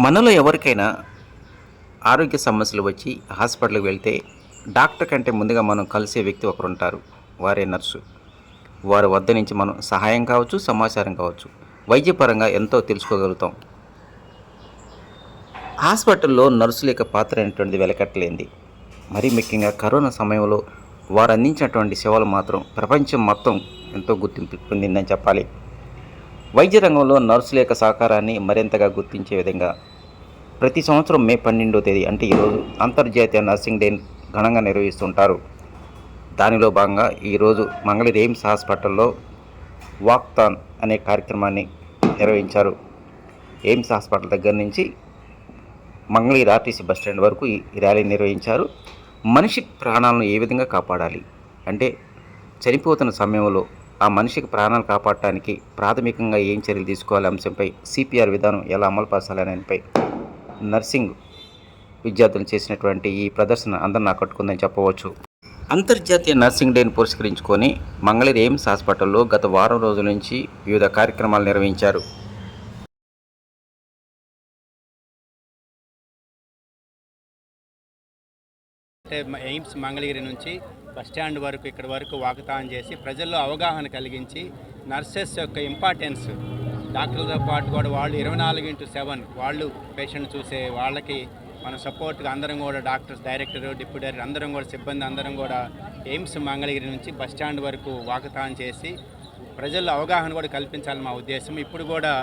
మనలో ఎవరికైనా ఆరోగ్య సమస్యలు వచ్చి హాస్పిటల్కి వెళ్తే డాక్టర్ కంటే ముందుగా మనం కలిసే వ్యక్తి ఒకరుంటారు. వారే నర్సు. వారి వద్ద నుంచి మనం సహాయం కావచ్చు, సమాచారం కావచ్చు, వైద్యపరంగా ఎంతో తెలుసుకోగలుగుతాం. హాస్పిటల్లో నర్సుల యొక్క పాత్ర అనేటువంటిది వెలకట్టలేంది. మరీ ముఖ్యంగా కరోనా సమయంలో వారు అందించినటువంటి సేవలు మాత్రం ప్రపంచం మొత్తం ఎంతో గుర్తింపు పొందిందని చెప్పాలి. వైద్య రంగంలో నర్సుల యొక్క సహకారాన్ని మరింతగా గుర్తించే విధంగా ప్రతి సంవత్సరం మే 12వ తేదీ అంటే ఈరోజు అంతర్జాతీయ నర్సింగ్ డే ఘనంగా నిర్వహిస్తుంటారు. దానిలో భాగంగా ఈరోజు మంగళగిరి ఎయిమ్స్ హాస్పిటల్లో వాక్థాన్ అనే కార్యక్రమాన్ని నిర్వహించారు. ఎయిమ్స్ హాస్పిటల్ దగ్గర నుంచి మంగళగిరి ఆర్టీసీ బస్టాండ్ వరకు ఈ ర్యాలీ నిర్వహించారు. మనిషి ప్రాణాలను ఏ విధంగా కాపాడాలి అంటే చనిపోతున్న సమయంలో ఆ మనిషికి ప్రాణాలు కాపాడటానికి ప్రాథమికంగా ఏం చర్యలు తీసుకోవాలి అంశంపై సిపిఆర్ విధానం ఎలా అమలుపరచాలి అనేపై నర్సింగ్ విద్యార్థులు చేసినటువంటి ఈ ప్రదర్శన అందరిని ఆకట్టుకుందని చెప్పవచ్చు. అంతర్జాతీయ నర్సింగ్ డేని పురస్కరించుకొని మంగళగిరి ఎయిమ్స్ హాస్పిటల్లో గత వారం రోజుల నుంచి వివిధ కార్యక్రమాలు నిర్వహించారు. అంటే ఎయిమ్స్ మంగళగిరి నుంచి బస్టాండ్ వరకు ఇక్కడ వరకు వాకథాన్ చేసి ప్రజల్లో అవగాహన కలిగించి నర్సెస్ యొక్క ఇంపార్టెన్స్, డాక్టర్లతో పాటు కూడా వాళ్ళు 24/7 వాళ్ళు పేషెంట్ చూసే వాళ్ళకి మన సపోర్ట్గా అందరం కూడా డాక్టర్స్, డైరెక్టర్, డిప్యూటీ డైరెక్టర్ అందరం కూడా సిబ్బంది అందరం కూడా ఎయిమ్స్ మంగళగిరి నుంచి బస్టాండ్ వరకు వాకథాన్ చేసి ప్రజల్లో అవగాహన కూడా కల్పించాలని మా ఉద్దేశం. ఇప్పుడు కూడా